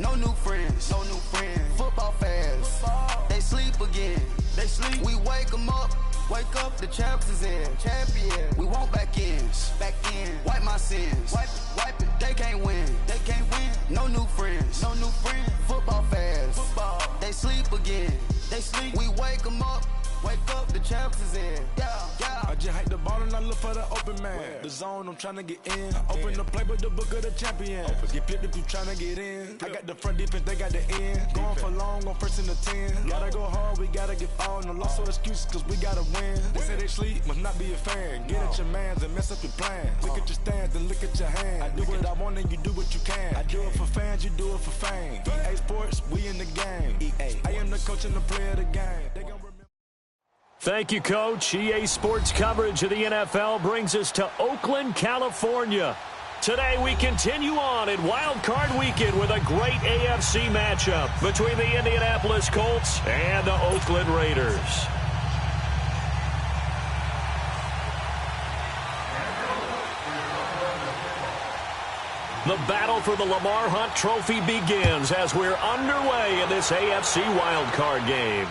No new friends. No new friends. Football fans. They sleep again. They sleep. We wake them up. Wake up, the champs is in. Champion. We want back ends. Back in. Wipe my sins. Wipe it. They can't win. They can't win. No new friends. No new friends. Football fans. Football. They sleep again. They sleep. We wake them up. Wake up, the champs is in. Yeah, yeah. I just hike the ball and I look for the open man. The zone, I'm trying to get in. Open the play with the book of the champion. Get flipped if you trying to get in. I got the front defense, they got the end. Going for long on first and the 10. Gotta go hard, we gotta get all. No loss or excuses, cause we gotta win. They say they sleep, must not be a fan. Get at your mans and mess up your plans. Look at your stands and look at your hands. I do what I want and you do what you can. I do it for fans, you do it for fame. EA Sports, we in the game. I am the coach and the player of the game. They gon' remember. Thank you, Coach. EA Sports coverage of the NFL brings us to Oakland, California. Today we continue on in Wild Card Weekend with a great AFC matchup between the Indianapolis Colts and the Oakland Raiders. The battle for the Lamar Hunt Trophy begins as we're underway in this AFC Wild Card game.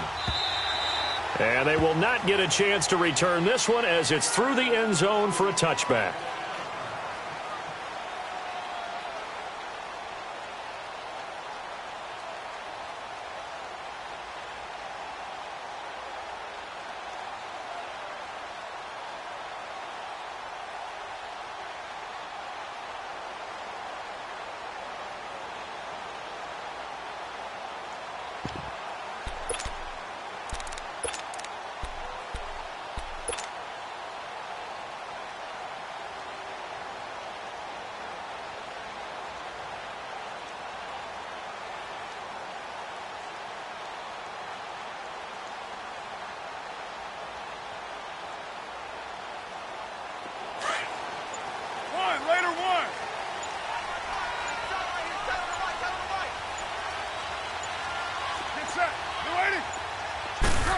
And they will not get a chance to return this one as it's through the end zone for a touchback.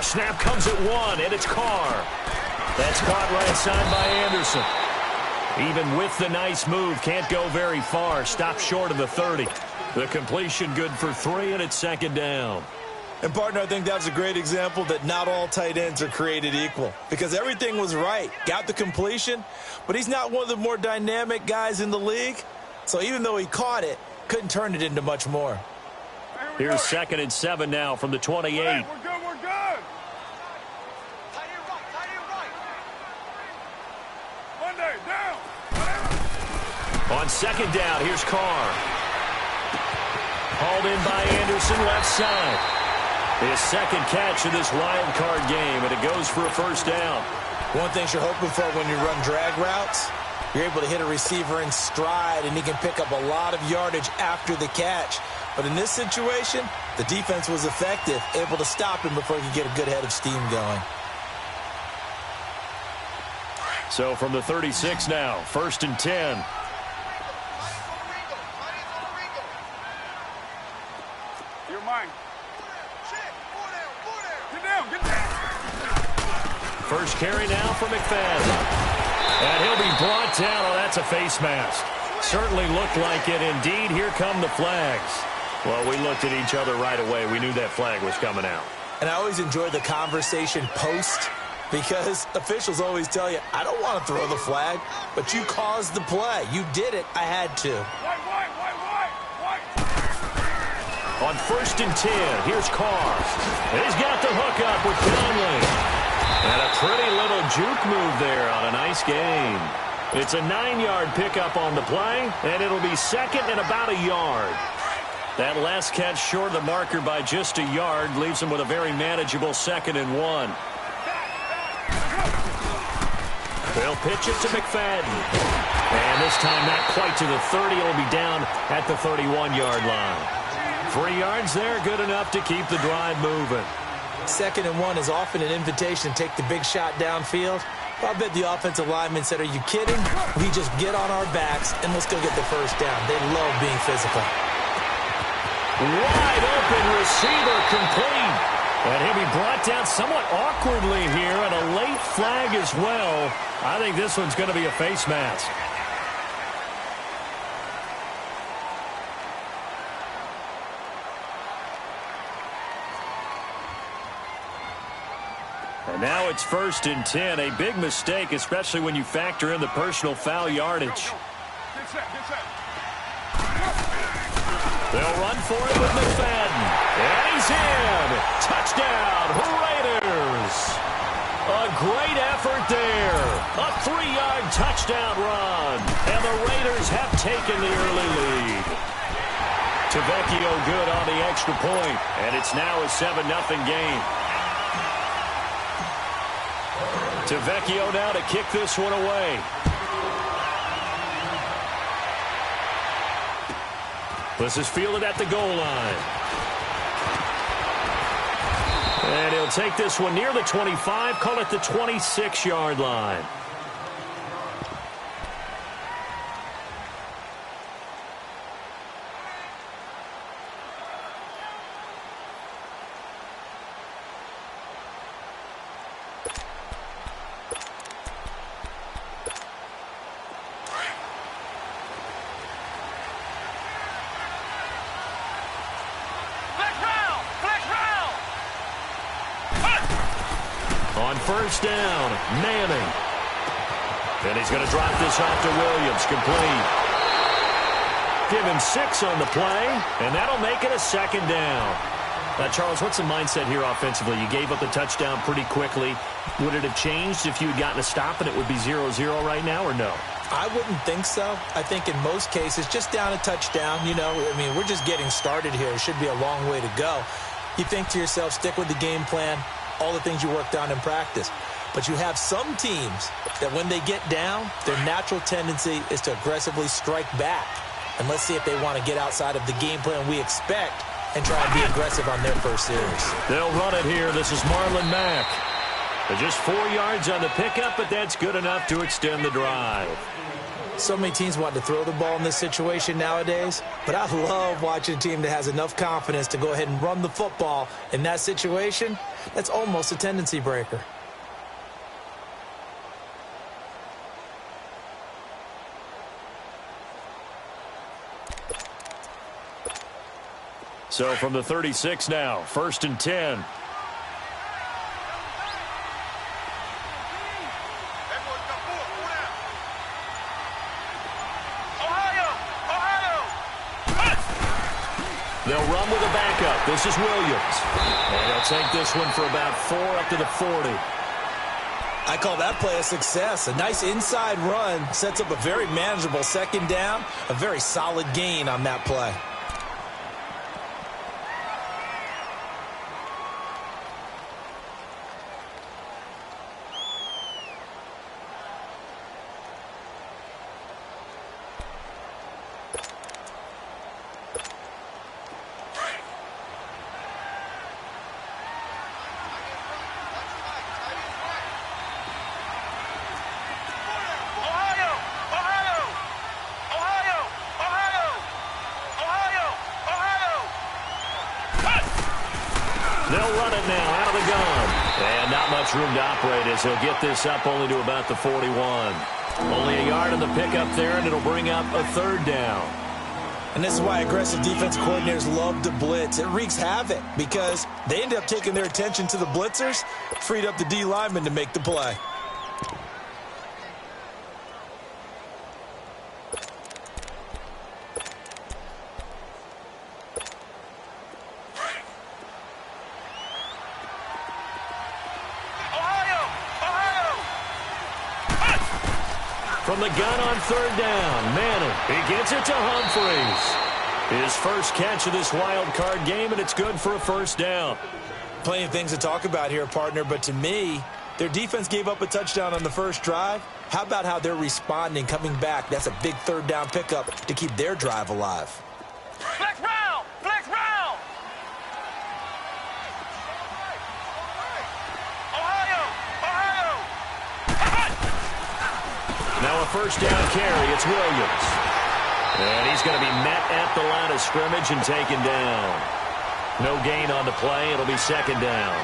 Snap comes at one, and it's Carr. That's caught right side by Anderson. Even with the nice move, can't go very far. Stops short of the 30. The completion good for 3, and it's second down. And, partner, I think that was a great example that not all tight ends are created equal. Because everything was right. Got the completion, but he's not one of the more dynamic guys in the league. So even though he caught it, couldn't turn it into much more. Here's 2nd and 7 now from the 28. We're good, we're good. Monday, down. On 2nd down, here's Carr. Hauled in by Anderson, left side. His 2nd catch of this wild card game, and it goes for a first down. One thing you're hoping for when you run drag routes, you're able to hit a receiver in stride, and he can pick up a lot of yardage after the catch. But in this situation, the defense was effective, able to stop him before he could get a good head of steam going. So from the 36 now, 1st and 10. You're mine. Get down, get down. First carry now for McFadden. And he'll be brought down. Oh, that's a face mask. Certainly looked like it. Indeed, here come the flags. Well, we looked at each other right away. We knew that flag was coming out. And I always enjoy the conversation post because officials always tell you, I don't want to throw the flag, but you caused the play. You did it. I had to. White. On 1st and 10, here's Carr. And he's got the hook up with Conley. And a pretty little juke move there on a nice gain. It's a 9-yard pickup on the play, and it'll be 2nd and about a yard. That last catch short of the marker by just a yard leaves him with a very manageable 2nd and 1. They'll pitch it to McFadden. And this time not quite to the 30. It'll be down at the 31-yard line. 3 yards there, good enough to keep the drive moving. 2nd and 1 is often an invitation to take the big shot downfield. I bet the offensive lineman said, are you kidding? We just get on our backs and let's go get the first down. They love being physical. Wide open receiver complete. And he'll be brought down somewhat awkwardly here, and a late flag as well. I think this one's going to be a face mask. And now it's 1st and 10. A big mistake, especially when you factor in the personal foul yardage. Get set, get set. They'll run for it with McFadden. And he's in. Touchdown, Raiders. A great effort there. A 3-yard touchdown run. And the Raiders have taken the early lead. Tavecchio good on the extra point. And it's now a 7-0 game. Tavecchio now to kick this one away. This is fielded at the goal line. And he'll take this one near the 25, call it the 26-yard line. On 1st down, Manning. And he's going to drop this off to Williams, complete. Give him 6 on the play, and that'll make it a 2nd down. Charles, what's the mindset here offensively? You gave up the touchdown pretty quickly. Would it have changed if you had gotten a stop and it would be 0-0 right now, or no? I wouldn't think so. I think in most cases, just down a touchdown, we're just getting started here. It should be a long way to go. You think to yourself, stick with the game plan, all the things you worked on in practice. But you have some teams that when they get down, their natural tendency is to aggressively strike back. And let's see if they want to get outside of the game plan we expect and try and be aggressive on their first series. They'll run it here. This is Marlon Mack. Just 4 yards on the pickup, but that's good enough to extend the drive. So many teams want to throw the ball in this situation nowadays, but I love watching a team that has enough confidence to go ahead and run the football in that situation. That's almost a tendency breaker. So from the 36 now, 1st and 10. They'll run with a backup. This is Williams. And they'll take this one for about 4 up to the 40. I call that play a success. A nice inside run sets up a very manageable 2nd down. A very solid gain on that play. They'll run it now out of the gun. And not much room to operate as he'll get this up only to about the 41. Only a yard on the pickup there, and it'll bring up a 3rd down. And this is why aggressive defense coordinators love to blitz. It wreaks havoc because they end up taking their attention to the blitzers, freed up the D lineman to make the play. From the gun on 3rd down, Manning. He gets it to Humphreys. His first catch of this wild card game, and it's good for a 1st down. Plenty of things to talk about here, partner, but to me, their defense gave up a touchdown on the first drive. How about how they're responding, coming back? That's a big 3rd down pickup to keep their drive alive. Flex round! Flex round! Now a 1st down carry. It's Williams. And he's going to be met at the line of scrimmage and taken down. No gain on the play. It'll be 2nd down.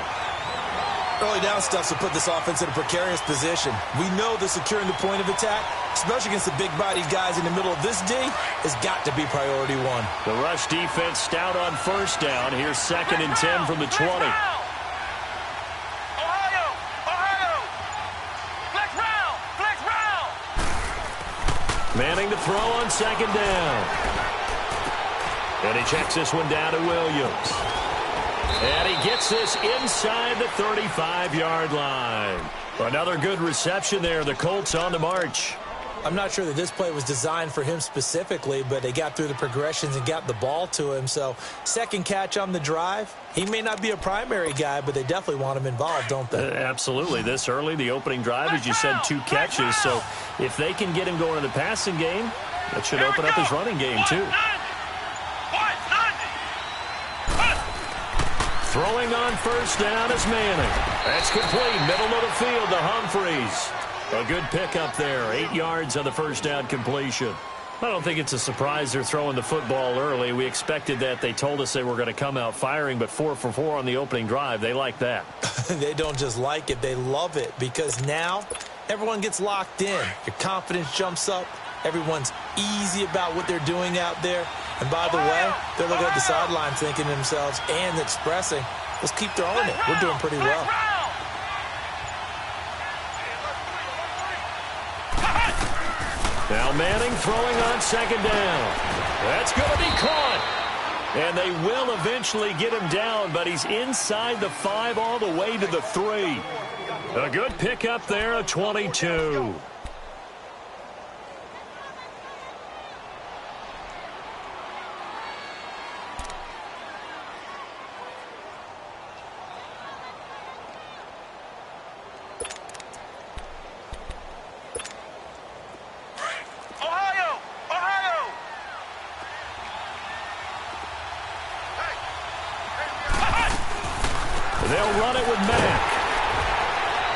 Early down stuff will put this offense in a precarious position. We know that securing the point of attack, especially against the big-bodied guys in the middle of this D, has got to be priority 1. The rush defense stout on 1st down. Here's 2nd and 10 from the 20. throw on second down. And he checks this one down to Williams. And he gets this inside the 35-yard line. Another good reception there. The Colts on the march. I'm not sure that this play was designed for him specifically, but they got through the progressions and got the ball to him. So second catch on the drive. He may not be a primary guy, but they definitely want him involved, don't they? Absolutely. This early, the opening drive, as you said, 2 catches. So if they can get him going in the passing game, that should open up his running game too. Throwing on first down is Manning. That's complete. Middle of the field to Humphreys. A good pickup there. 8 yards on the first down completion. I don't think it's a surprise they're throwing the football early. We expected that. They told us they were going to come out firing, but 4 for 4 on the opening drive. They like that. They don't just like it. They love it because now everyone gets locked in. Your confidence jumps up. Everyone's easy about what they're doing out there. And by the way, they're looking at the sidelines thinking to themselves and expressing, let's keep throwing it. We're doing pretty well. Now Manning throwing on second down. That's going to be caught. And they will eventually get him down, but he's inside the 5 all the way to the 3. A good pickup there, a 22. They'll run it with Mack.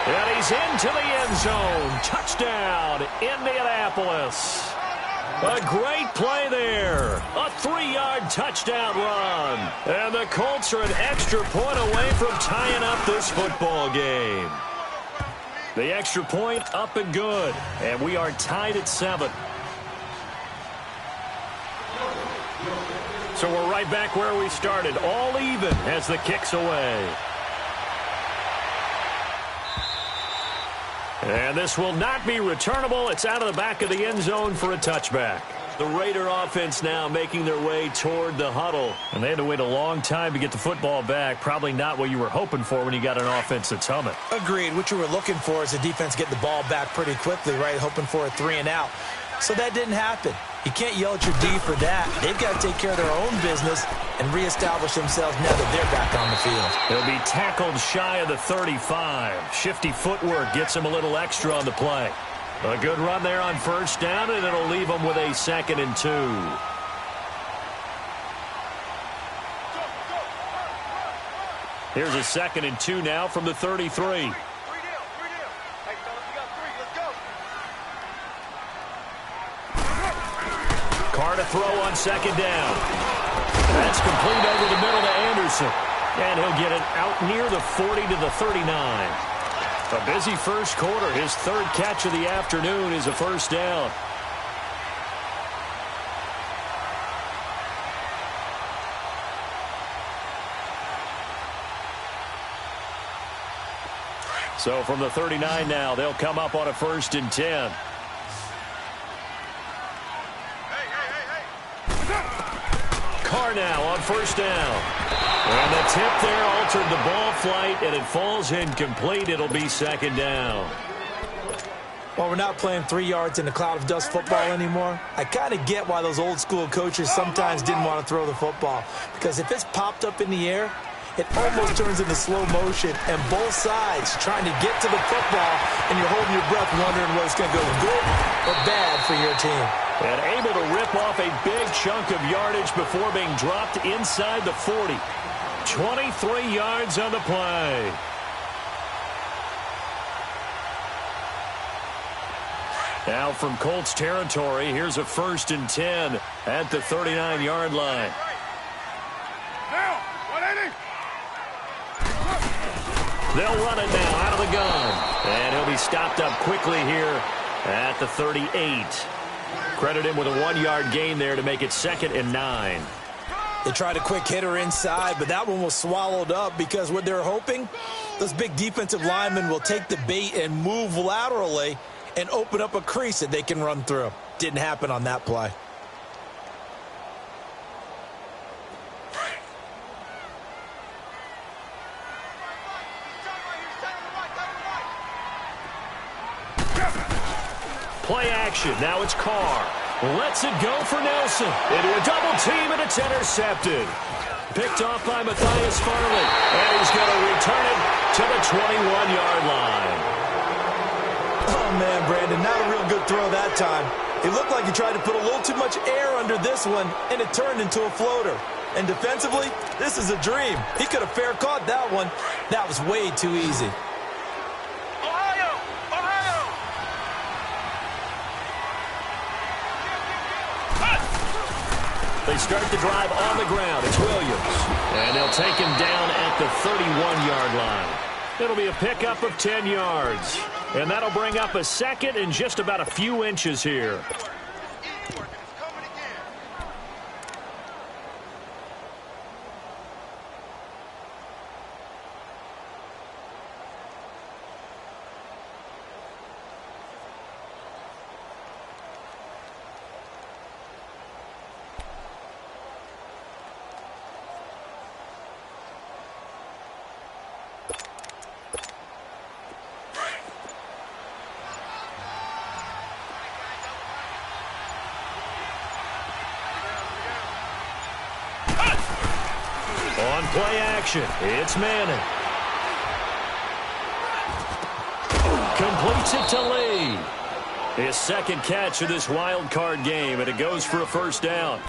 And he's into the end zone. Touchdown, Indianapolis. A great play there. A 3-yard touchdown run. And the Colts are an extra point away from tying up this football game. The extra point up and good. And we are tied at 7. So we're right back where we started. All even as the kick's away. And this will not be returnable. It's out of the back of the end zone for a touchback. The Raider offense now making their way toward the huddle. And they had to wait a long time to get the football back. Probably not what you were hoping for when you got an offense that's humming. Agreed. What you were looking for is the defense get the ball back pretty quickly, right? Hoping for a 3 and out. So that didn't happen. You can't yell at your D for that. They've got to take care of their own business and reestablish themselves now that they're back on the field. He'll be tackled shy of the 35. Shifty footwork gets him a little extra on the play. A good run there on first down, and it'll leave him with a 2nd and 2. Here's a 2nd and 2 now from the 33. Carr to throw on second down. That's complete over the middle to Anderson. And he'll get it out near the 40 to the 39. A busy first quarter. His 3rd catch of the afternoon is a first down. So from the 39 now, they'll come up on a 1st and 10. Carr now on first down. And the tip there altered the ball flight, and it falls incomplete. It'll be 2nd down. Well, we're not playing 3 yards in a cloud of dust football anymore. I kind of get why those old school coaches sometimes didn't want to throw the football. Because if it's popped up in the air, it almost turns into slow motion, and both sides trying to get to the football, and you're holding your breath wondering whether it's going to go good or bad for your team. And able to rip off a big chunk of yardage before being dropped inside the 40. 23 yards on the play. Now from Colts territory, here's a 1st and 10 at the 39-yard line. They'll run it now out of the gun. And he'll be stopped up quickly here at the 38. Credit him with a 1-yard gain there to make it 2nd and 9. They tried a quick hitter inside, but that one was swallowed up because what they're hoping, those big defensive linemen will take the bait and move laterally and open up a crease that they can run through. didn't happen on that play. Play action. Now it's Carr. Lets it go for Nelson. Into a double team, and it's intercepted. Picked off by Matthias Farley. And he's going to return it to the 21-yard line. Oh, man, Brandon, not a real good throw that time. It looked like he tried to put a little too much air under this one, and it turned into a floater. And defensively, this is a dream. He could have fair caught that one. That was way too easy. They start the drive on the ground. It's Williams. And they'll take him down at the 31-yard line. It'll be a pickup of 10 yards. And that'll bring up a second and just about a few inches here. On play action, it's Manning. Completes it to Lee. His second catch of this wild card game, and it goes for a first down.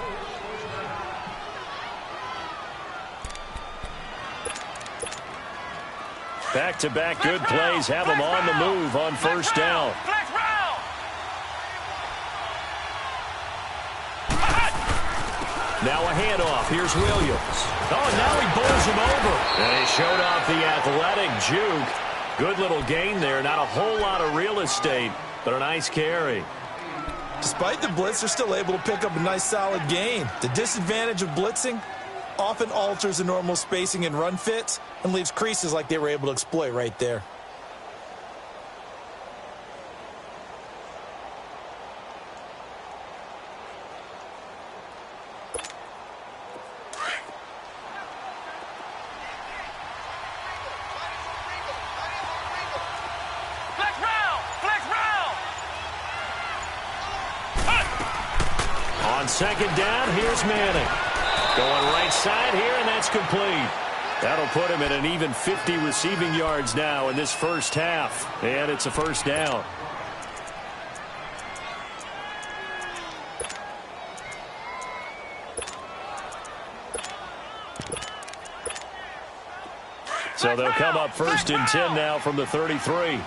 Back-to-back good plays have him on the move on first down. Now a handoff. Here's Williams. Oh, and now he bowls him over. And he showed off the athletic juke. Good little gain there. Not a whole lot of real estate, but a nice carry. Despite the blitz, they're still able to pick up a nice solid gain. The disadvantage of blitzing often alters the normal spacing and run fits and leaves creases like they were able to exploit right there. On second down, here's Manning. Going right side here, and that's complete. That'll put him at an even 50 receiving yards now in this first half. And it's a first down. So they'll come up first and 10 now from the 33.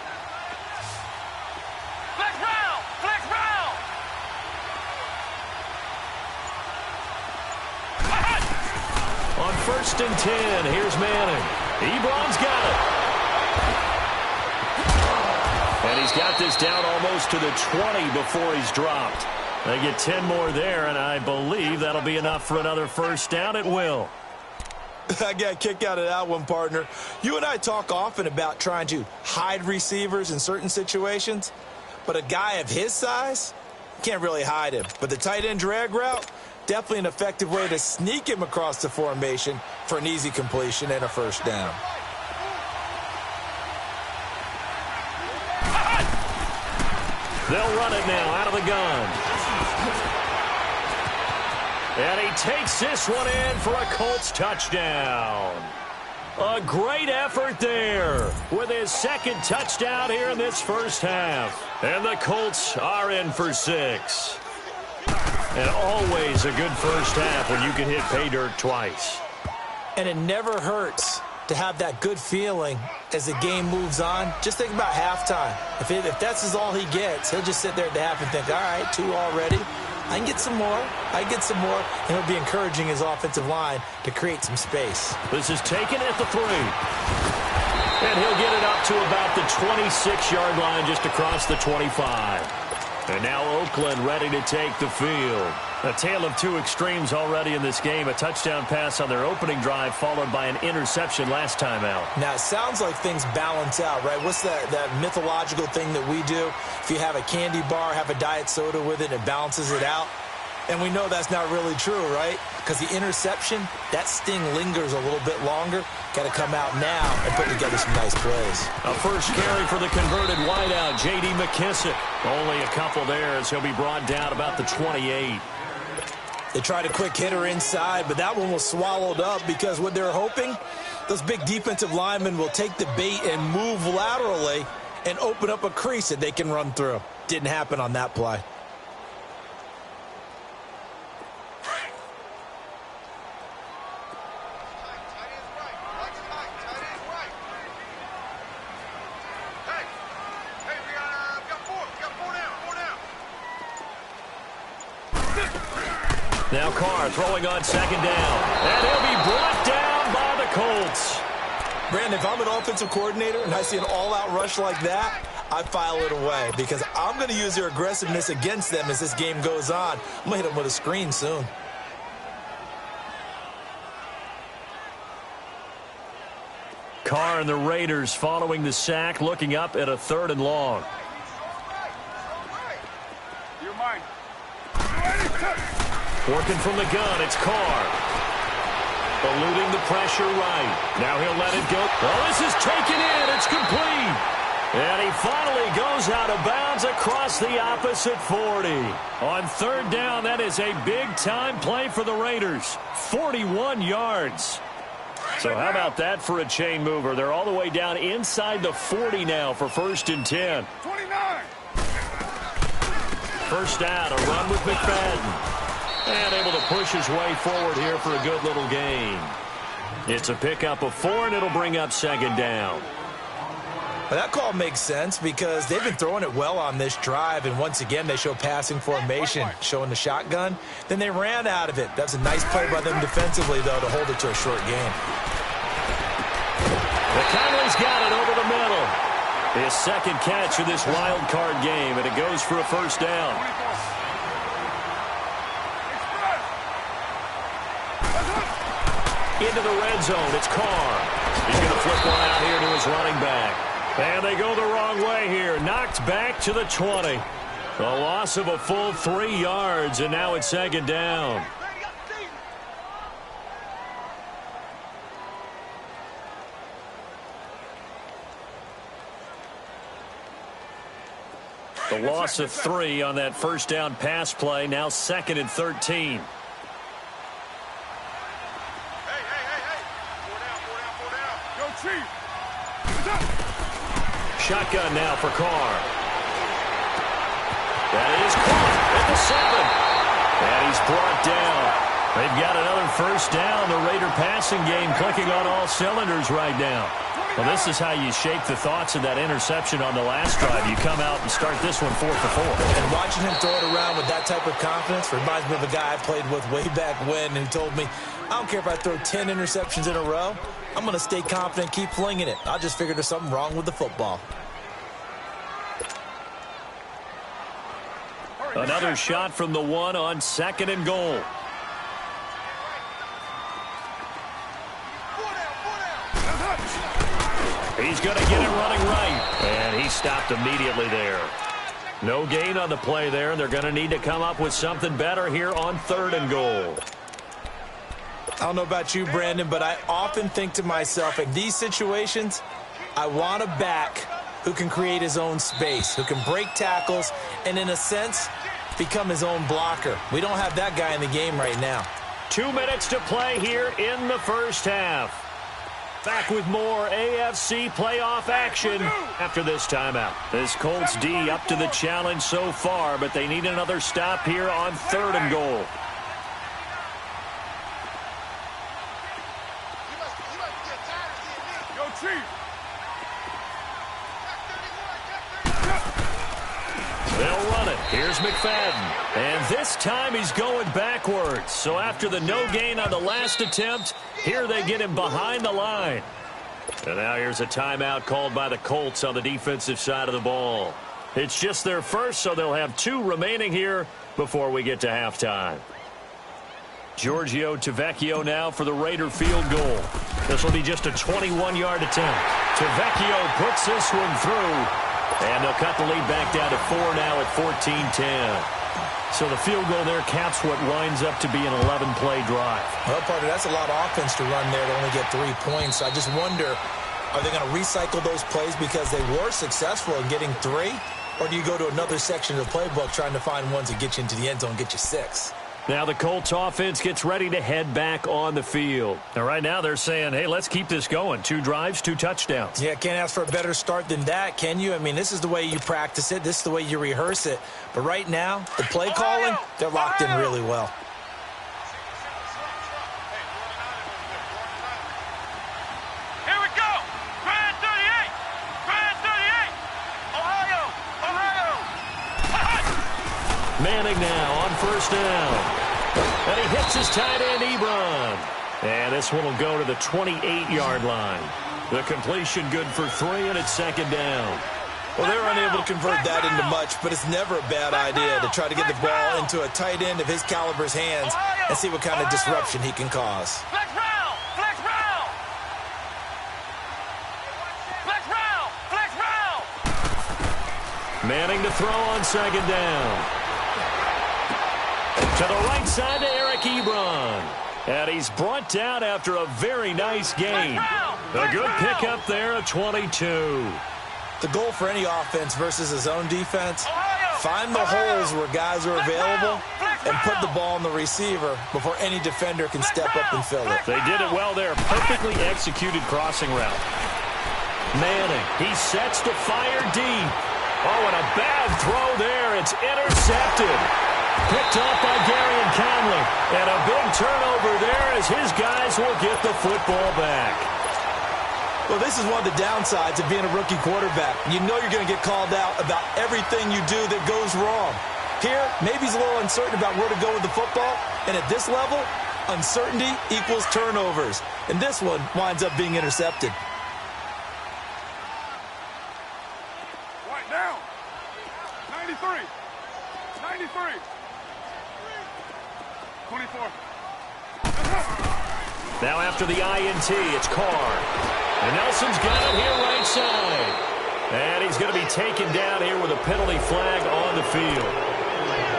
On first and 10, here's Manning. Ebron's got it. And he's got this down almost to the 20 before he's dropped. They get 10 more there, and I believe that'll be enough for another first down. It will. I got a kick out of that one, partner. You and I talk often about trying to hide receivers in certain situations, but a guy of his size can't really hide him. But the tight end drag route, definitely an effective way to sneak him across the formation for an easy completion and a first down. They'll run it now out of the gun. And he takes this one in for a Colts touchdown. A great effort there with his second touchdown here in this first half. And the Colts are in for 6. And always a good first half when you can hit pay dirt twice. And it never hurts to have that good feeling as the game moves on. Just think about halftime. If that's all he gets, he'll just sit there at the half and think, all right, 2 already. I can get some more. I can get some more. And he'll be encouraging his offensive line to create some space. This is taken at the 3. And he'll get it up to about the 26-yard line just across the 25. And now Oakland ready to take the field. A tale of two extremes already in this game. A touchdown pass on their opening drive followed by an interception last time out. Now, it sounds like things balance out, right? What's that mythological thing that we do? If you have a candy bar, have a diet soda with it, it balances it out. And we know that's not really true, right? Because the interception, that sting lingers a little bit longer. Got to come out now and put together some nice plays. A first carry for the converted wideout, J.D. McKissick. Only a couple there as he'll be brought down about the 28. They tried a quick hitter inside, but that one was swallowed up because what they're hoping, those big defensive linemen will take the bait and move laterally and open up a crease that they can run through. Didn't happen on that play. Now Carr throwing on second down. And he'll be brought down by the Colts. Brandon, if I'm an offensive coordinator and I see an all-out rush like that, I file it away because I'm going to use their aggressiveness against them as this game goes on. I'm going to hit them with a screen soon. Carr and the Raiders following the sack, looking up at a 3rd and long. You're mine. Working from the gun, it's Carr. Eluding the pressure right. Now he'll let it go. Well, this is taken in. It's complete. And he finally goes out of bounds across the opposite 40. On 3rd down, that is a big-time play for the Raiders. 41 yards. So how about that for a chain mover? They're all the way down inside the 40 now for 1st and 10. 29. First down, a run with McFadden. And able to push his way forward here for a good little gain. It's a pickup of 4, and it'll bring up 2nd down. Well, that call makes sense because they've been throwing it well on this drive, and once again they show passing formation, showing the shotgun. Then they ran out of it. That's a nice play by them defensively, though, to hold it to a short gain. McConnelly's got it over the middle. His 2nd catch of this wild card game, and it goes for a 1st down. Into the red zone, it's Carr. He's going to flip one out here to his running back. And they go the wrong way here. Knocked back to the 20. A loss of a full 3 yards, and now it's 2nd down. The loss of 3 on that 1st down pass play. Now 2nd and 13. Shotgun now for Carr. That is caught at the 7. And he's brought down. They've got another 1st down. The Raider passing game clicking on all cylinders right now. Well, this is how you shape the thoughts of that interception on the last drive. You come out and start this one 4 for 4. And watching him throw it around with that type of confidence reminds me of a guy I played with way back when who told me, I don't care if I throw 10 interceptions in a row. I'm going to stay confident, keep flinging it. I just figured there's something wrong with the football. Another shot from the 1 on 2nd and goal. He's going to get it running right. And he stopped immediately there. No gain on the play there, and they're going to need to come up with something better here on 3rd and goal. I don't know about you, Brandon, but I often think to myself, in these situations, I want a back who can create his own space, who can break tackles, and in a sense, become his own blocker. We don't have that guy in the game right now. 2 minutes to play here in the 1st half. Back with more AFC playoff action after this timeout. This Colts D up to the challenge so far, but they need another stop here on 3rd and goal. They'll run it. Here's McFadden. And this time he's going backwards. So after the no gain on the last attempt, here they get him behind the line. And now here's a timeout called by the Colts on the defensive side of the ball. It's just their first, so they'll have 2 remaining here before we get to halftime. Giorgio Tavecchio now for the Raider field goal. This will be just a 21-yard attempt. Tavecchio puts this one through, and they'll cut the lead back down to 4 now at 14-10. So the field goal there caps what winds up to be an 11-play drive. Well, partner, that's a lot of offense to run there to only get 3 points. I just wonder, are they going to recycle those plays because they were successful in getting 3? Or do you go to another section of the playbook trying to find ones that get you into the end zone, get you 6? Now the Colts offense gets ready to head back on the field. And right now they're saying, hey, let's keep this going. 2 drives, 2 touchdowns. Yeah, can't ask for a better start than that, can you? I mean, this is the way you practice it. This is the way you rehearse it. But right now, the play calling, they're locked in really well. Here we go. Grand 38. Grand 38. Ohio. Manning now on first down. And he hits his tight end, Ebron. And this one will go to the 28-yard line. The completion good for 3, and it's 2nd down. Well, they're unable to convert that into much, but it's never a bad idea to try to get the ball into a tight end of his caliber's hands and see what kind of disruption he can cause. Flex round. Flex round. Flex round. Flex round. Manning to throw on 2nd down. To the right side to Eric Ebron. And he's brought down after a very nice gain. A good pickup there of 22. The goal for any offense versus his own defense, find the holes where guys are available and put the ball on the receiver before any defender can step up and fill it. They did it well there. Perfectly executed crossing route. Manning, he sets to fire deep. Oh, and a bad throw there. It's intercepted. Picked off by Gary and Conley. And a big turnover there as his guys will get the football back. Well, this is one of the downsides of being a rookie quarterback. You know you're going to get called out about everything you do that goes wrong. Here, maybe he's a little uncertain about where to go with the football. And at this level, uncertainty equals turnovers. And this one winds up being intercepted. Right down. 93. 93. 24. Now after the INT, it's Carr. And Nelson's got it here right side. And he's going to be taken down here with a penalty flag on the field.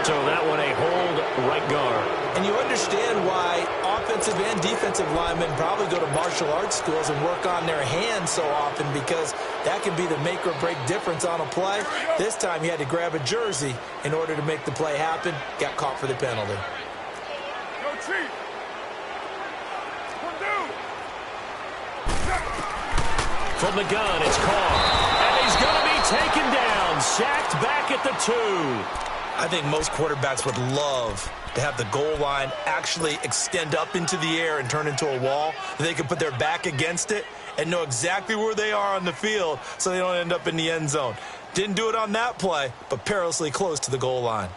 So that one a hold right guard. And you understand why offensive and defensive linemen probably go to martial arts schools and work on their hands so often, because that can be the make or break difference on a play. This time he had to grab a jersey in order to make the play happen. Got caught for the penalty. Go Chief. From the gun, it's Carr. And he's going to be taken down. Sacked back at the 2. I think most quarterbacks would love to have the goal line actually extend up into the air and turn into a wall. They can put their back against it and know exactly where they are on the field so they don't end up in the end zone. Didn't do it on that play, but perilously close to the goal line.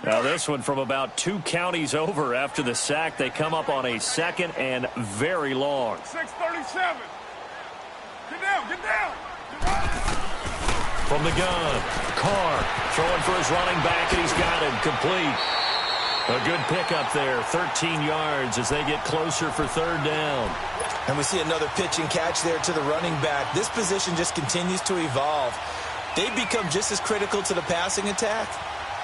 Now this one from about 2 counties over after the sack. They come up on a 2nd and very long. 637. Get down, get down. From the gun, Carr throwing for his running back, and he's got it complete. A good pickup there, 13 yards as they get closer for 3rd down. And we see another pitch and catch there to the running back. This position just continues to evolve. They become just as critical to the passing attack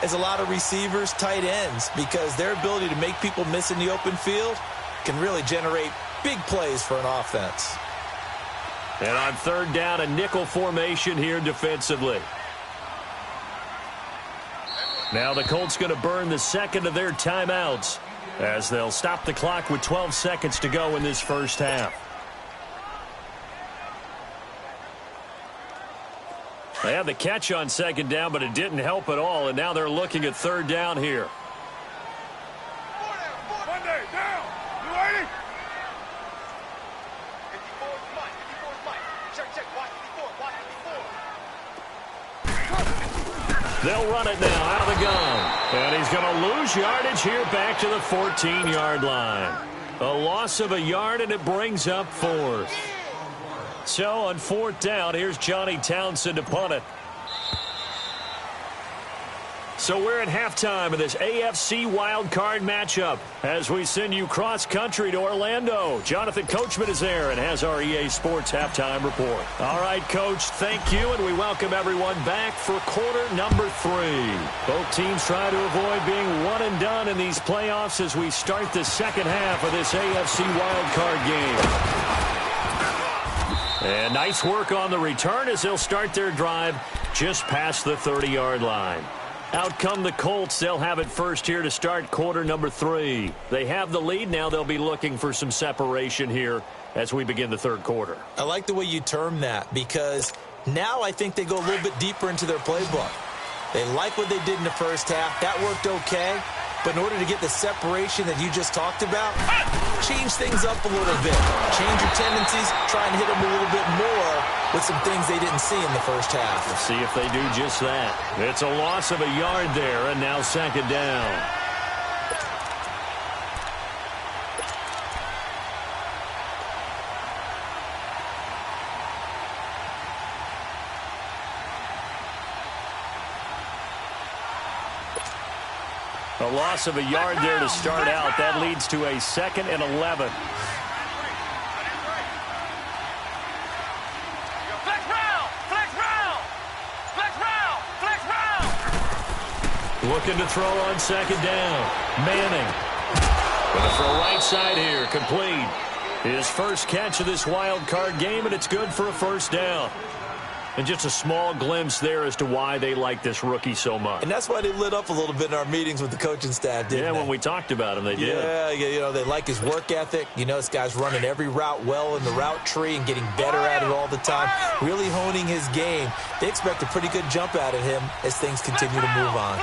as a lot of receivers, tight ends, because their ability to make people miss in the open field can really generate big plays for an offense. And on 3rd down, a nickel formation here defensively. Now the Colts going to burn the 2nd of their timeouts as they'll stop the clock with 12 seconds to go in this first half. They had the catch on 2nd down, but it didn't help at all, and now they're looking at 3rd down here. Monday, down. You ready? 54 is Mike. 54 is Mike. Check. Watch 54. They'll run it now out of the gun. And he's going to lose yardage here back to the 14-yard line. A loss of a yard, and it brings up 4th. So on 4th down, here's Johnny Townsend to punt it. So we're at halftime of this AFC wildcard matchup as we send you cross-country to Orlando. Jonathan Coachman is there and has our EA Sports halftime report. All right, Coach, thank you, and we welcome everyone back for quarter number 3. Both teams try to avoid being one and done in these playoffs as we start the second half of this AFC wildcard game. And nice work on the return as they'll start their drive just past the 30-yard line. Out come the Colts. They'll have it first here to start quarter number 3. They have the lead. Now they'll be looking for some separation here as we begin the third quarter. I like the way you term that because now I think they go a little bit deeper into their playbook. They like what they did in the first half. That worked okay. But in order to get the separation that you just talked about, change things up a little bit. Change your tendencies, try and hit them a little bit more with some things they didn't see in the first half. We'll see if they do just that. It's a loss of a yard there, and now second down. A loss of a yard there to start out. That leads to a 2nd and 11. Flex round! Flex round! Flex round! Flex round! Looking to throw on second down. Manning. Going to throw right side here. Complete. His first catch of this wild card game, and it's good for a first down. And just a small glimpse there as to why they like this rookie so much. And that's why they lit up a little bit in our meetings with the coaching staff, didn't they? Yeah, when we talked about him, they did. Yeah, you know, they like his work ethic. You know, this guy's running every route well in the route tree and getting better at it all the time, really honing his game. They expect a pretty good jump out of him as things continue to move on.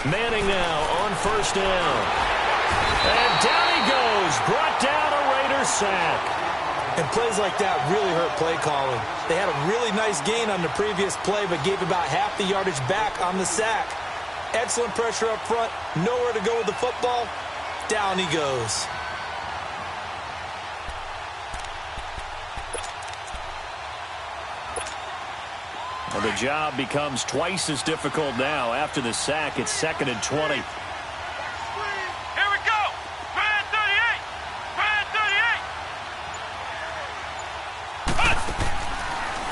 Manning now on first down. And down he goes, brought down a Raider sack. And plays like that really hurt play calling. They had a really nice gain on the previous play, but gave about half the yardage back on the sack. Excellent pressure up front, nowhere to go with the football. Down he goes. Well, the job becomes twice as difficult now. After the sack, it's 2nd and 20.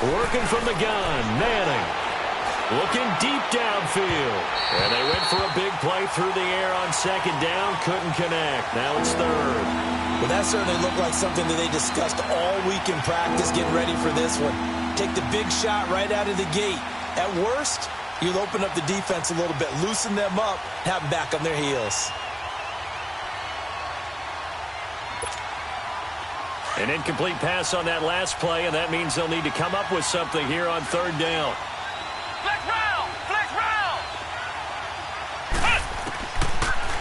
Working from the gun, Manning. Looking deep downfield. And they went for a big play through the air on second down. Couldn't connect. Now it's third. Well, that certainly looked like something that they discussed all week in practice, getting ready for this one. Take the big shot right out of the gate. At worst, you'll open up the defense a little bit, loosen them up, have them back on their heels. An incomplete pass on that last play, and that means they'll need to come up with something here on third down. Flex round! Flex round!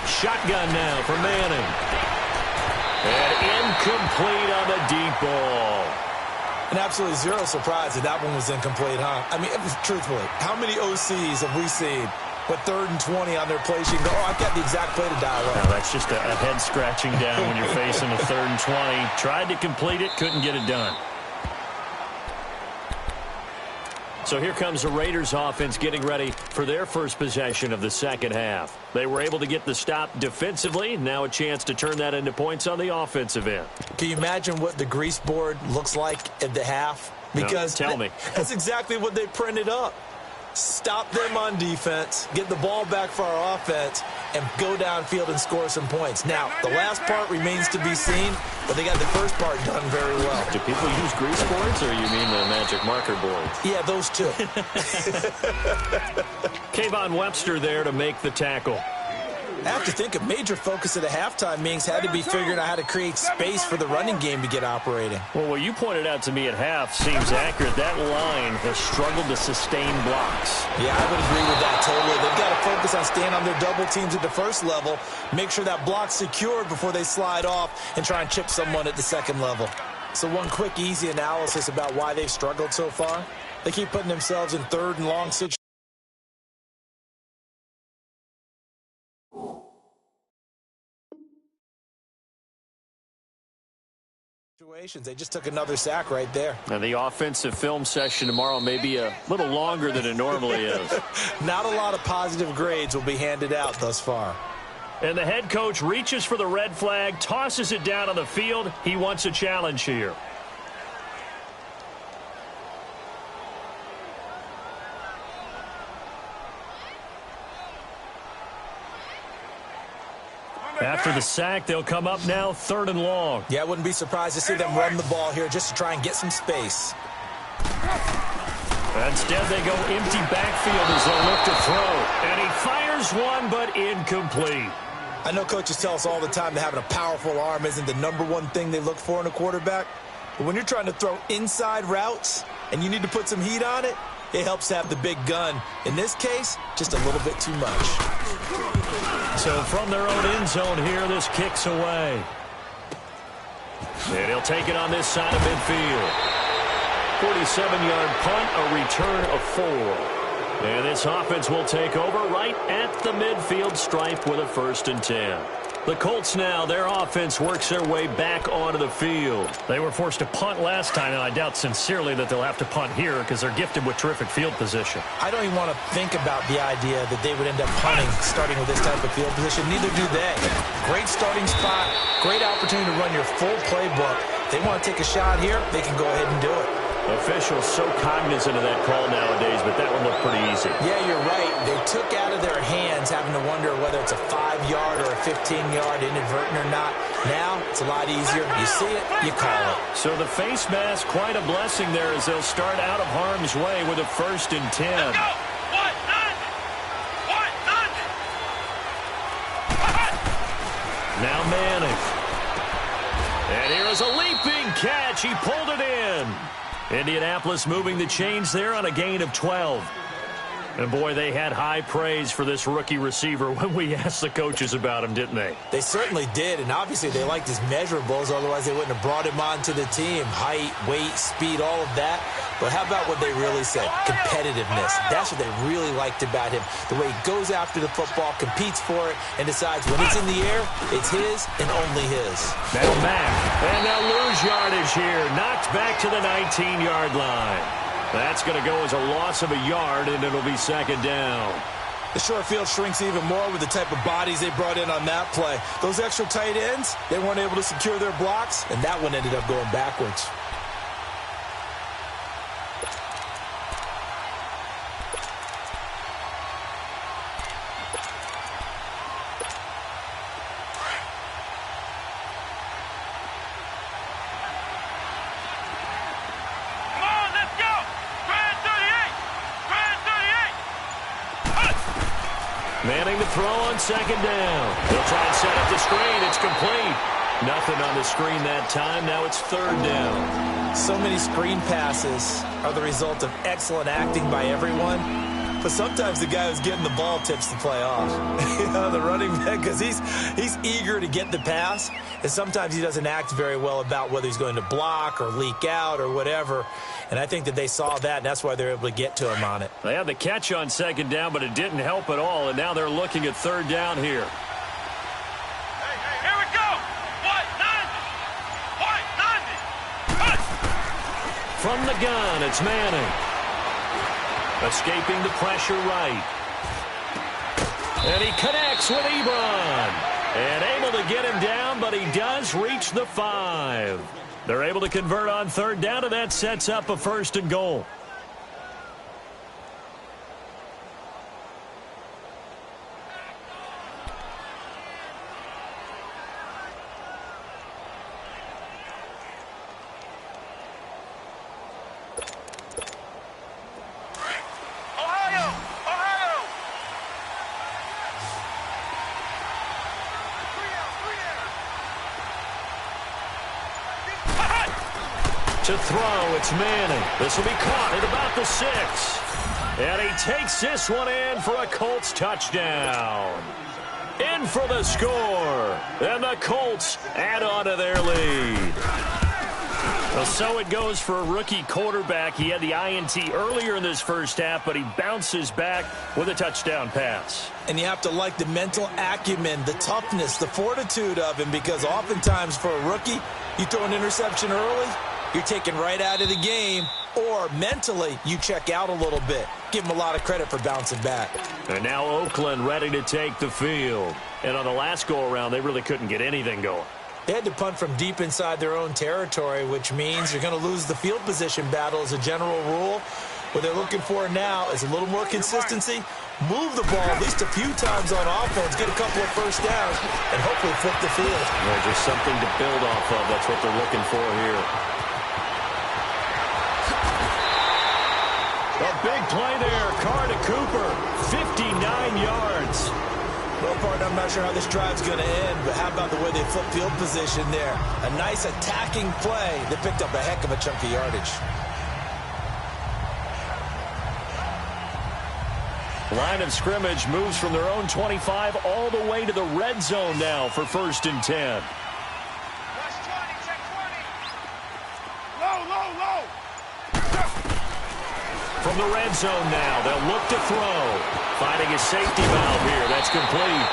Shotgun now for Manning. And incomplete on the deep ball. And absolutely zero surprise that that one was incomplete, huh? I mean, truthfully, how many OCs have we seen with 3rd and 20 on their play sheet and go, oh, I've got the exact play to dial up? Now, that's just a head scratching down when you're facing a 3rd and 20. Tried to complete it, couldn't get it done. So here comes the Raiders offense getting ready for their first possession of the second half. They were able to get the stop defensively. Now a chance to turn that into points on the offensive end. Can you imagine what the grease board looks like at the half? Because no, tell me. That's exactly what they printed up. Stop them on defense, get the ball back for our offense, and go downfield and score some points. Now, the last part remains to be seen, but they got the first part done very well. Do people use grease boards, or you mean the magic marker boards? Yeah, those two. Kayvon Webster there to make the tackle. I have to think a major focus of the halftime meetings had to be figuring out how to create space for the running game to get operating. Well, what you pointed out to me at half seems accurate. That line has struggled to sustain blocks. Yeah, I would agree with that totally. They've got to focus on staying on their double teams at the first level, make sure that block's secured before they slide off and try and chip someone at the second level. So one quick, easy analysis about why they've struggled so far. They keep putting themselves in 3rd and long situations. situations. They just took another sack right there. And the offensive film session tomorrow may be a little longer than it normally is. Not a lot of positive grades will be handed out thus far. And the head coach reaches for the red flag, tosses it down on the field. He wants a challenge here. After the sack, they'll come up now 3rd and long. Yeah, I wouldn't be surprised to see them run the ball here just to try and get some space. Instead, they go empty backfield as they look to throw. And he fires one, but incomplete. I know coaches tell us all the time that having a powerful arm isn't the #1 thing they look for in a quarterback. But when you're trying to throw inside routes and you need to put some heat on it, it helps to have the big gun. In this case, just a little bit too much. So from their own end zone here, this kicks away. And he'll take it on this side of midfield. 47-yard punt, a return of 4. And this offense will take over right at the midfield stripe with a 1st and 10. The Colts now, their offense works their way back onto the field. They were forced to punt last time, and I doubt sincerely that they'll have to punt here because they're gifted with terrific field position. I don't even want to think about the idea that they would end up punting starting with this type of field position. Neither do they. Great starting spot, great opportunity to run your full playbook. If they want to take a shot here, they can go ahead and do it. Officials so cognizant of that call nowadays, but that one looked pretty easy. Yeah, you're right. They took out of their hands having to wonder whether it's a 5-yard or a 15-yard inadvertent or not. Now, it's a lot easier. You see it, you call it. So the face mask, quite a blessing there as they'll start out of harm's way with a 1st and 10. Let's go! What? None! Now Manning. And here is a leaping catch. He pulled it in. Indianapolis moving the chains there on a gain of 12. And, boy, they had high praise for this rookie receiver when we asked the coaches about him, didn't they? They certainly did, and obviously they liked his measurables. Otherwise, they wouldn't have brought him onto the team. Height, weight, speed, all of that. But how about what they really said? Competitiveness. That's what they really liked about him. The way he goes after the football, competes for it, and decides when it's in the air, it's his and only his. Now Mack, and they'll lose yardage here. Knocked back to the 19-yard line. That's going to go as a loss of a yard, and it'll be 2nd down. The short field shrinks even more with the type of bodies they brought in on that play. Those extra tight ends, they weren't able to secure their blocks, and that one ended up going backwards. Manning to throw on 2nd down. They'll try and set up the screen. It's complete. Nothing on the screen that time. Now it's 3rd down. So many screen passes are the result of excellent acting by everyone. But sometimes the guy who's getting the ball tips the play off. The running back, because he's eager to get the pass. And sometimes he doesn't act very well about whether he's going to block or leak out or whatever. And I think that they saw that, and that's why they're able to get to him on it. They had the catch on 2nd down, but it didn't help at all. And now they're looking at 3rd down here. Here we go! What? None! From the gun, it's Manning. Escaping the pressure right. And he connects with Ebron. And able to get him down, but he does reach the 5. They're able to convert on 3rd down, and that sets up a 1st and goal. To throw, it's Manning. This will be caught at about the 6. And he takes this one in for a Colts touchdown. In for the score. And the Colts add on to their lead. Well, so it goes for a rookie quarterback. He had the INT earlier in this first half, but he bounces back with a touchdown pass. And you have to like the mental acumen, the toughness, the fortitude of him, because oftentimes for a rookie, you throw an interception early, you're taken right out of the game, or mentally you check out a little bit. Give him a lot of credit for bouncing back. And now Oakland ready to take the field. And on the last go-around, they really couldn't get anything going. They had to punt from deep inside their own territory, which means you're going to lose the field position battle as a general rule. What they're looking for now is a little more consistency, move the ball at least a few times on offense, get a couple of first downs, and hopefully flip the field. There's just something to build off of. That's what they're looking for here. A big play there. Carr to Cooper, 59 yards. Well, partner, I'm not sure how this drive's going to end, but how about the way they flip field position there? A nice attacking play that picked up a heck of a chunk of yardage. Line of scrimmage moves from their own 25 all the way to the red zone now for 1st and 10. Low. From the red zone now, they'll look to throw. Finding a safety valve here. That's complete.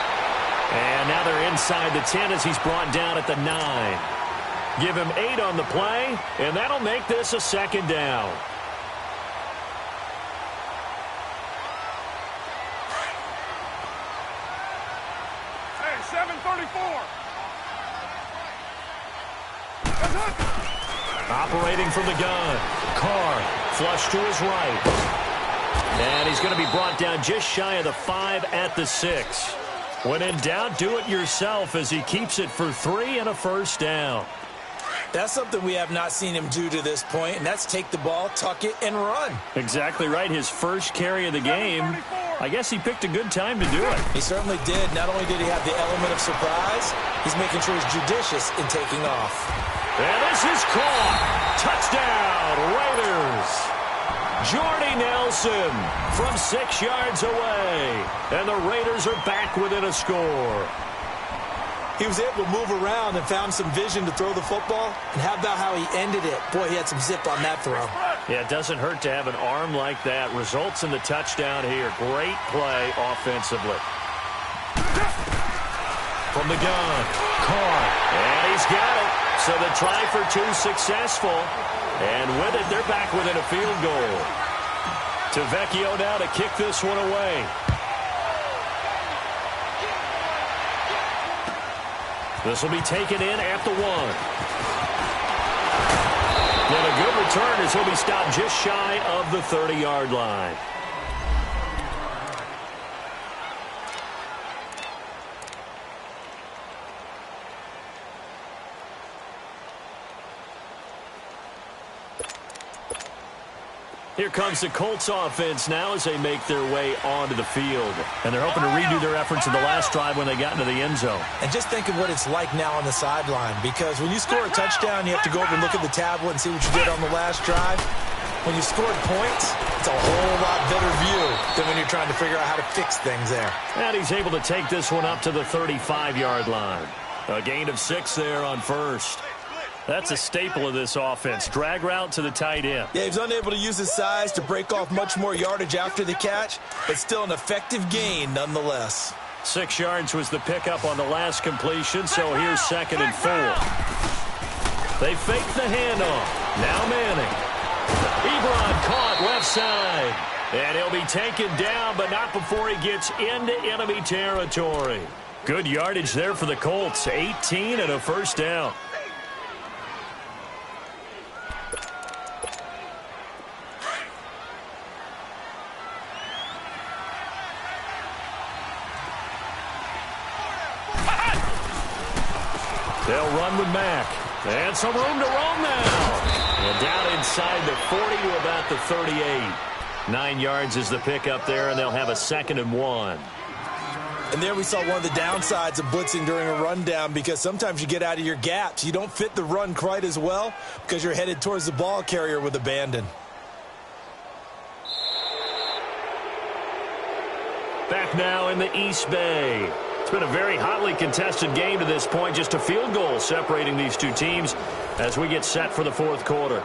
And now they're inside the 10 as he's brought down at the 9. Give him 8 on the play, and that'll make this a 2nd down. Hey, 7:34. That's it. Operating from the gun. Carr, flush to his right. And he's going to be brought down just shy of the 5 at the 6. When in doubt, do it yourself as he keeps it for 3 and a 1st down. That's something we have not seen him do to this point, and that's take the ball, tuck it, and run. Exactly right. His first carry of the game. I guess he picked a good time to do it. He certainly did. Not only did he have the element of surprise, he's making sure he's judicious in taking off. And this is caught. Touchdown, Raiders. Jordy Nelson from 6 yards away. And the Raiders are back within a score. He was able to move around and found some vision to throw the football. And how about how he ended it? Boy, he had some zip on that throw. Yeah, it doesn't hurt to have an arm like that. Results in the touchdown here. Great play offensively. From the gun, Carr. And he's got it. So the try for 2 successful. And with it, they're back within a field goal. To Vecchio now to kick this one away. This will be taken in at the 1. And a good return as he'll be stopped just shy of the 30-yard line. Here comes the Colts offense now as they make their way onto the field. And they're hoping to redo their efforts in the last drive when they got into the end zone. And just think of what it's like now on the sideline, because when you score a touchdown, you have to go over and look at the tablet and see what you did on the last drive. When you scored points, it's a whole lot better view than when you're trying to figure out how to fix things there. And he's able to take this one up to the 35-yard line. A gain of 6 there on 1st. That's a staple of this offense. Drag route to the tight end. Yeah, he's unable to use his size to break off much more yardage after the catch, but still an effective gain nonetheless. 6 yards was the pickup on the last completion, so here's 2nd and 4. They fake the handoff. Now Manning. Ebron caught left side. And he'll be taken down, but not before he gets into enemy territory. Good yardage there for the Colts. 18 and a 1st down. They'll run with Mack. And some room to roam now. And down inside the 40 to about the 38. 9 yards is the pickup there, and they'll have a 2nd and 1. And there we saw one of the downsides of blitzing during a rundown, because sometimes you get out of your gaps. You don't fit the run quite as well because you're headed towards the ball carrier with abandon. Back now in the East Bay. It's been a very hotly contested game to this point. Just a field goal separating these two teams as we get set for the fourth quarter.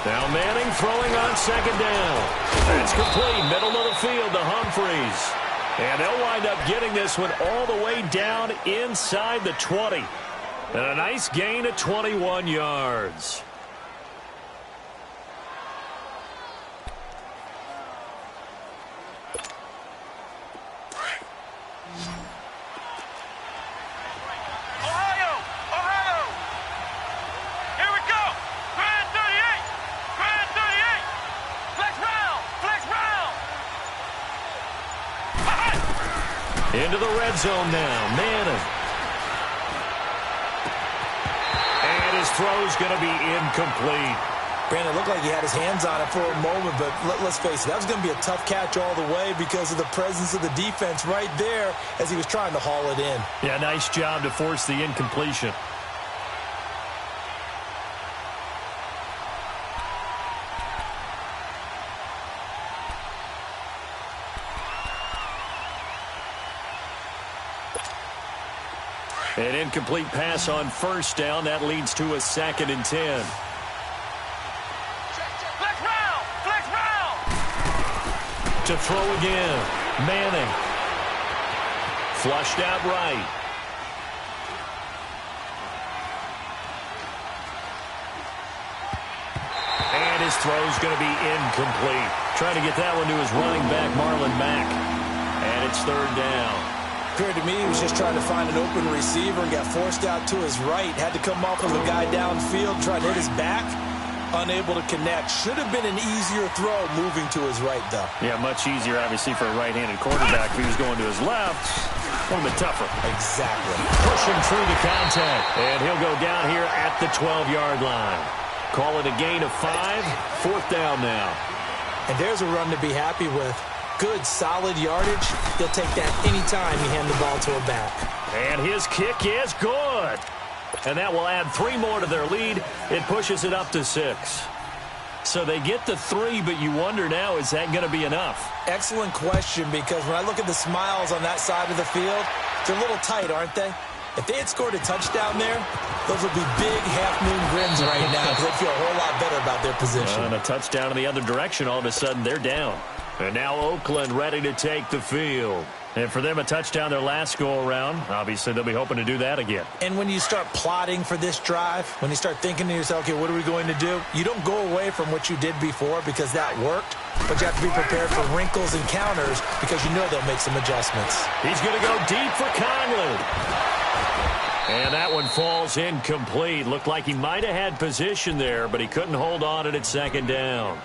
Now Manning throwing on second down. It's complete, middle of the field to Humphreys. And they'll wind up getting this one all the way down inside the 20. And a nice gain of 21 yards. Into the red zone now, Manning. And his throw's going to be incomplete. Brandon, it looked like he had his hands on it for a moment, but let's face it, that was going to be a tough catch all the way because of the presence of the defense right there as he was trying to haul it in. Yeah, nice job to force the incompletion. An incomplete pass on first down. That leads to a 2nd and 10. Flex round! To throw again. Manning. Flushed out right. And his throw's going to be incomplete. Trying to get that one to his running back, Marlon Mack. And it's 3rd down. Appeared to me he was just trying to find an open receiver and got forced out to his right. Had to come off of a guy downfield, try to hit his back. Unable to connect. Should have been an easier throw moving to his right, though. Yeah, much easier, obviously, for a right-handed quarterback. If he was going to his left, a little bit tougher. Exactly. Pushing through the contact. And he'll go down here at the 12-yard line. Call it a gain of 5. 4th down now. And there's a run to be happy with. Good, solid yardage. He'll take that anytime you hand the ball to a back. And his kick is good. And that will add 3 more to their lead. It pushes it up to 6. So they get the 3, but you wonder now, is that going to be enough? Excellent question, because when I look at the smiles on that side of the field, they're a little tight, aren't they? If they had scored a touchdown there, those would be big half-moon grins right now because they'd feel a whole lot better about their position. And a touchdown in the other direction, all of a sudden they're down. And now Oakland ready to take the field. And for them, a touchdown their last go-around. Obviously, they'll be hoping to do that again. And when you start plotting for this drive, when you start thinking to yourself, okay, what are we going to do? You don't go away from what you did before because that worked. But you have to be prepared for wrinkles and counters because you know they'll make some adjustments. He's going to go deep for Conley. And that one falls incomplete. Looked like he might have had position there, but he couldn't hold on at 2nd down.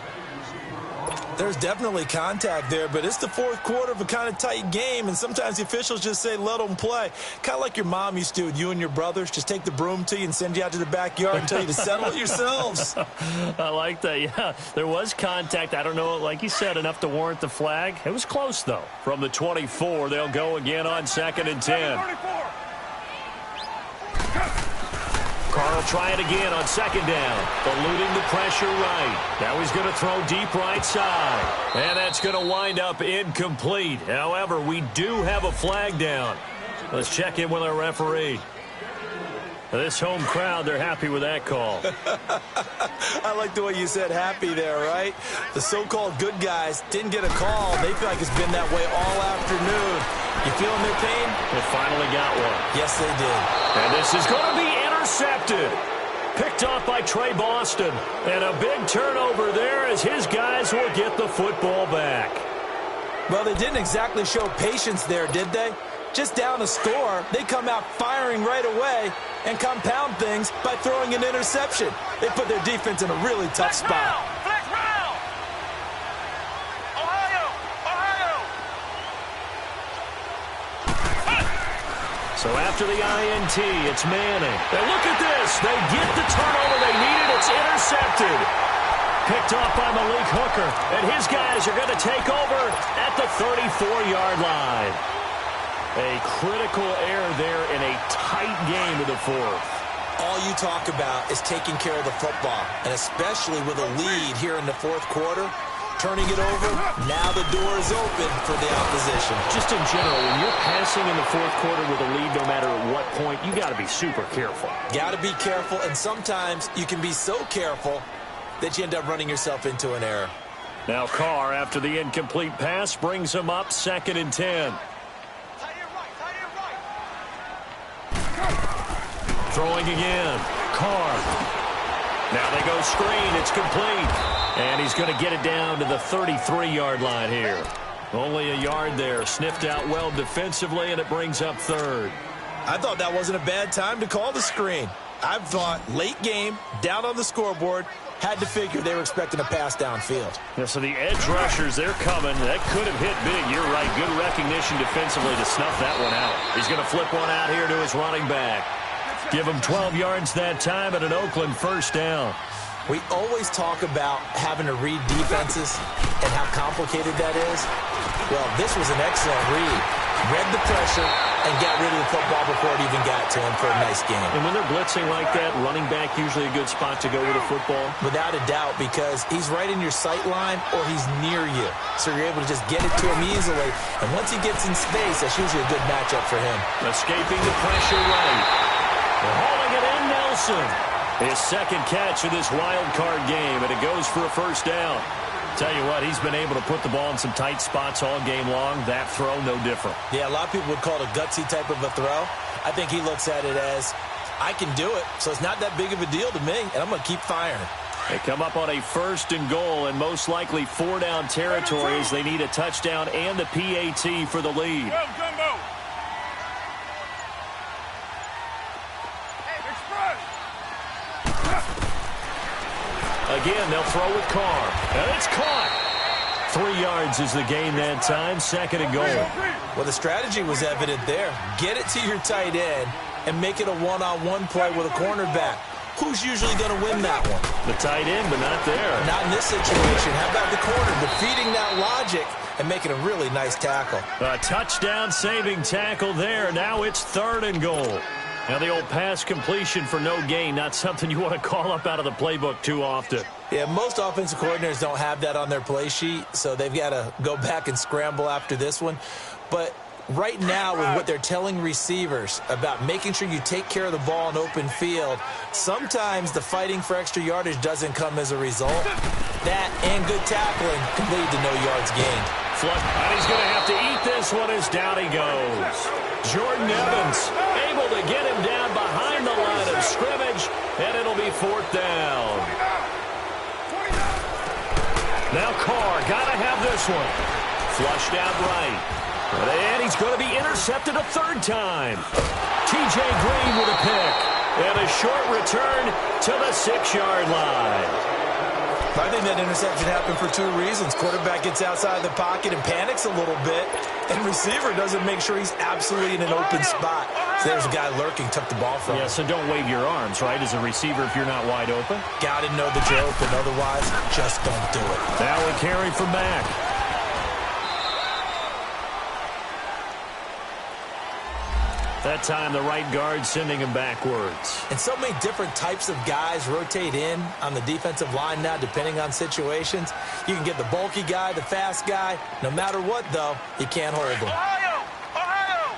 There's definitely contact there, but it's the 4th quarter of a kind of tight game, and sometimes the officials just say, let them play. Kind of like your mom used to with you and your brothers. Just take the broom to you and send you out to the backyard and tell you to settle it yourselves. I like that, yeah. There was contact. I don't know, like you said, enough to warrant the flag. It was close, though. From the 24, they'll go again on 2nd and 10. Carl try it again on 2nd down. Eluding the pressure right. Now he's going to throw deep right side. And that's going to wind up incomplete. However, we do have a flag down. Let's check in with our referee. This home crowd, they're happy with that call. I like the way you said happy there, right? The so-called good guys didn't get a call. They feel like it's been that way all afternoon. You feeling their pain? They finally got one. Yes, they did. And this is going to be intercepted. Picked off by Trey Boston. And a big turnover there as his guys will get the football back. Well, they didn't exactly show patience there, did they? Just down a score, they come out firing right away and compound things by throwing an interception. They put their defense in a really tough spot. Flex round! Ohio! So after the INT, it's Manning. And look at this. They get the turnover they needed. It's intercepted. Picked off by Malik Hooker. And his guys are going to take over at the 34-yard line. A critical error there in a tight game of the fourth. All you talk about is taking care of the football, and especially with a lead here in the fourth quarter, turning it over, now the door is open for the opposition. Just in general, when you're passing in the fourth quarter with a lead, no matter at what point, you got to be super careful. Got to be careful, and sometimes you can be so careful that you end up running yourself into an error. Now Carr, after the incomplete pass, brings him up 2nd and 10. Throwing again. Carr. Now they go screen. It's complete. And he's going to get it down to the 33-yard line here. Only a yard there. Sniffed out well defensively, and it brings up 3rd. I thought that wasn't a bad time to call the screen. I thought late game, down on the scoreboard, had to figure they were expecting a pass downfield. Yeah, so the edge rushers, they're coming. That could have hit big. You're right. Good recognition defensively to snuff that one out. He's going to flip one out here to his running back. Give him 12 yards that time at an Oakland 1st down. We always talk about having to read defenses and how complicated that is. Well, this was an excellent read. Read the pressure and got rid of the football before it even got to him for a nice game. And when they're blitzing like that, running back usually a good spot to go with a football? Without a doubt, because he's right in your sight line or he's near you. So you're able to just get it to him easily. And once he gets in space, that's usually a good matchup for him. Escaping the pressure right. Hauling it in, Nelson. His 2nd catch of this wild card game, and it goes for a 1st down. Tell you what, he's been able to put the ball in some tight spots all game long. That throw, no different. Yeah, a lot of people would call it a gutsy type of a throw. I think he looks at it as, I can do it, so it's not that big of a deal to me, and I'm going to keep firing. They come up on a 1st and goal, and most likely 4-down territory as they need a touchdown and the PAT for the lead. Again, they'll throw with Carr. And it's caught. 3 yards is the gain that time. 2nd and goal. Well, the strategy was evident there. Get it to your tight end and make it a one-on-one play with a cornerback. Who's usually going to win that one? The tight end, but not there. Not in this situation. How about the corner defeating that logic and making a really nice tackle? A touchdown-saving tackle there. Now it's 3rd and goal. Now the old pass completion for no gain, not something you want to call up out of the playbook too often. Yeah, most offensive coordinators don't have that on their play sheet, so they've got to go back and scramble after this one. But right now, with what they're telling receivers about making sure you take care of the ball in open field, sometimes the fighting for extra yardage doesn't come as a result. That and good tackling can lead to no yards gained. And he's going to have to eat this one as down he goes. Jordan Evans able to get him down behind the line of scrimmage, and it'll be 4th down. Now Carr, got to have this one. Flushed out right. And he's going to be intercepted a 3rd time. T.J. Green with a pick. And a short return to the 6-yard line. I think that interception happened for 2 reasons. Quarterback gets outside the pocket and panics a little bit, and receiver doesn't make sure he's absolutely in an open spot. So there's a guy lurking, took the ball from him. Yeah, so don't wave your arms, right, as a receiver if you're not wide open. Got to know the joke, and otherwise, just don't do it. Now a carry from back. That time, the right guard sending him backwards. And so many different types of guys rotate in on the defensive line now, depending on situations. You can get the bulky guy, the fast guy. No matter what, though, you can't hold them. Ohio! Ohio!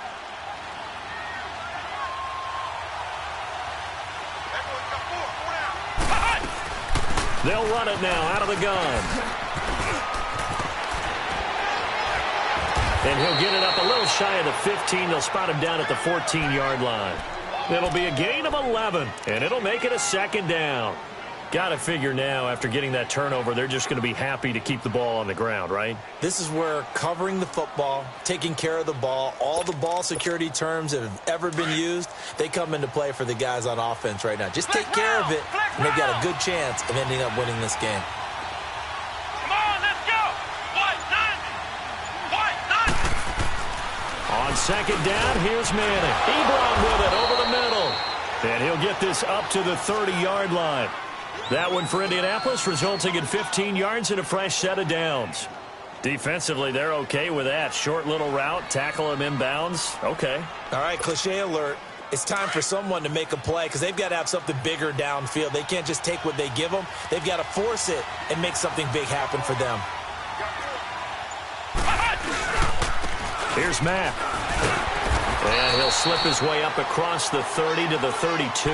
They'll run it now out of the gun. And he'll get it up a little shy of the 15. They'll spot him down at the 14-yard line. It'll be a gain of 11, and it'll make it a 2nd down. Got to figure now, after getting that turnover, they're just going to be happy to keep the ball on the ground, right? This is where covering the football, taking care of the ball, all the ball security terms that have ever been used, they come into play for the guys on offense right now. Just take care of it, and they've got a good chance of ending up winning this game. On second down, here's Manning. Ebron with it over the middle. And he'll get this up to the 30-yard line. That one for Indianapolis, resulting in 15 yards and a fresh set of downs. Defensively, they're okay with that. Short little route, tackle him inbounds. Okay. All right, cliche alert. It's time for someone to make a play because they've got to have something bigger downfield. They can't just take what they give them. They've got to force it and make something big happen for them. Here's Matt. And he'll slip his way up across the 30 to the 32.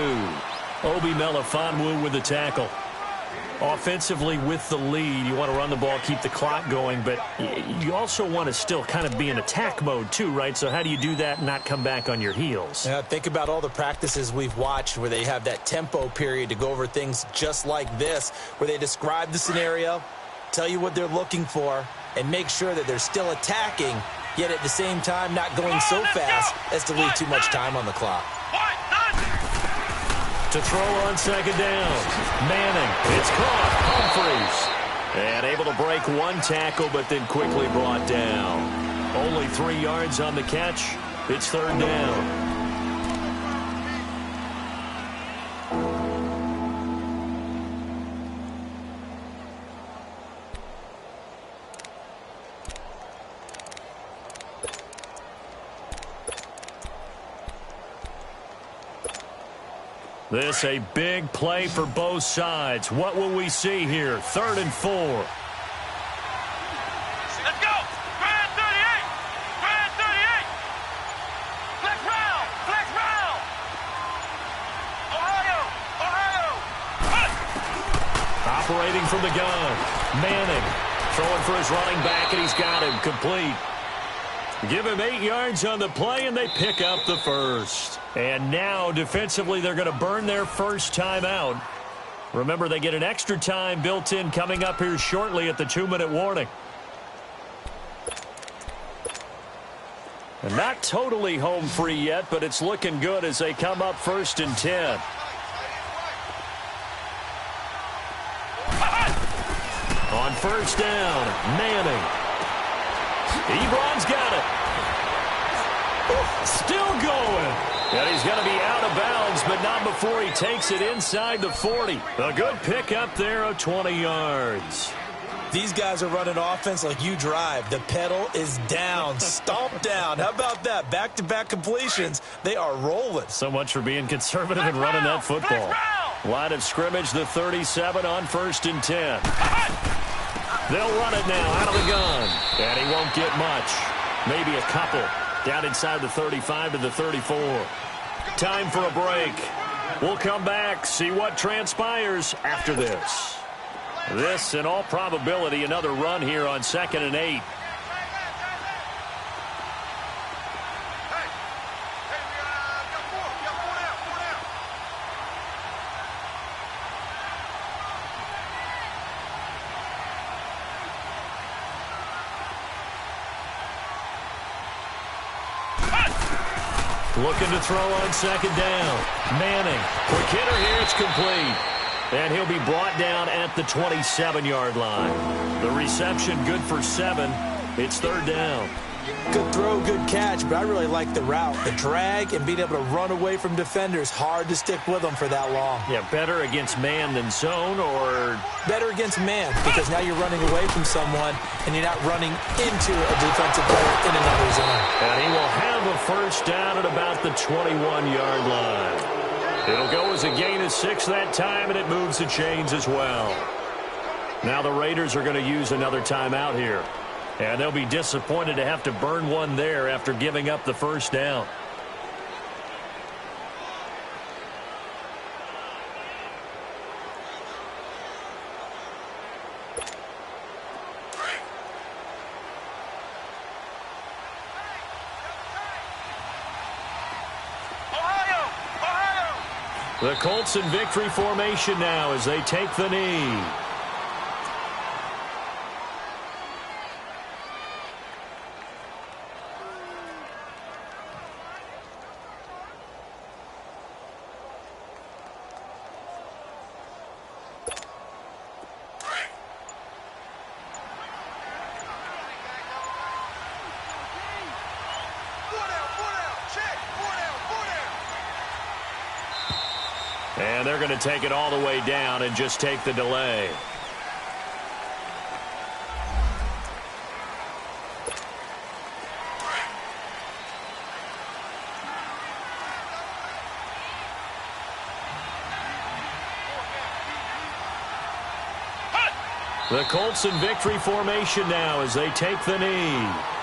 Obi Melifonwu with the tackle. Offensively with the lead, you want to run the ball, keep the clock going, but you also want to still kind of be in attack mode too, right? So how do you do that and not come back on your heels? Yeah, think about all the practices we've watched where they have that tempo period to go over things just like this, where they describe the scenario, tell you what they're looking for, and make sure that they're still attacking, yet at the same time not going so fast as to leave too much time on the clock. To throw on second down. Manning. It's caught. Humphreys. And able to break one tackle, but then quickly brought down. Only 3 yards on the catch. It's third down. This a big play for both sides. What will we see here? 3rd and 4. Let's go! Grand 38! Grand 38! Flex round! Flex round! Ohio! Ohio! Operating from the gun. Manning throwing for his running back, and he's got him complete. Give him 8 yards on the play, and they pick up the first. And now, defensively, they're going to burn their first timeout. Remember, they get an extra time built in coming up here shortly at the 2-minute warning. And not totally home free yet, but it's looking good as they come up 1st and 10. On first down, Manning. Ebron's got it. Still going. And he's going to be out of bounds, but not before he takes it inside the 40. A good pickup there of 20 yards. These guys are running offense like you drive. The pedal is down, stomp down. How about that? Back-to-back completions. They are rolling. So much for being conservative and running that football. Line of scrimmage, the 37 on 1st and 10. They'll run it now out of the gun. And he won't get much. Maybe a couple. Down inside the 35 to the 34. Time for a break. We'll come back, see what transpires after this. This, in all probability, another run here on 2nd and 8. Looking to throw on second down. Manning. Quick hitter here. It's complete. And he'll be brought down at the 27-yard line. The reception good for 7. It's 3rd down. Good throw, good catch, but I really like the route. The drag and being able to run away from defenders. Hard to stick with them for that long. Yeah, better against man than zone, or? Better against man, because now you're running away from someone and you're not running into a defensive player in another zone. And he will have a first down at about the 21-yard line. It'll go as a gain of 6 that time, and it moves the chains as well. Now the Raiders are going to use another timeout here. And they'll be disappointed to have to burn one there after giving up the first down. Ohio! Ohio! The Colts in victory formation now as they take the knee. And they're going to take it all the way down and just take the delay. The Colts in victory formation now as they take the knee.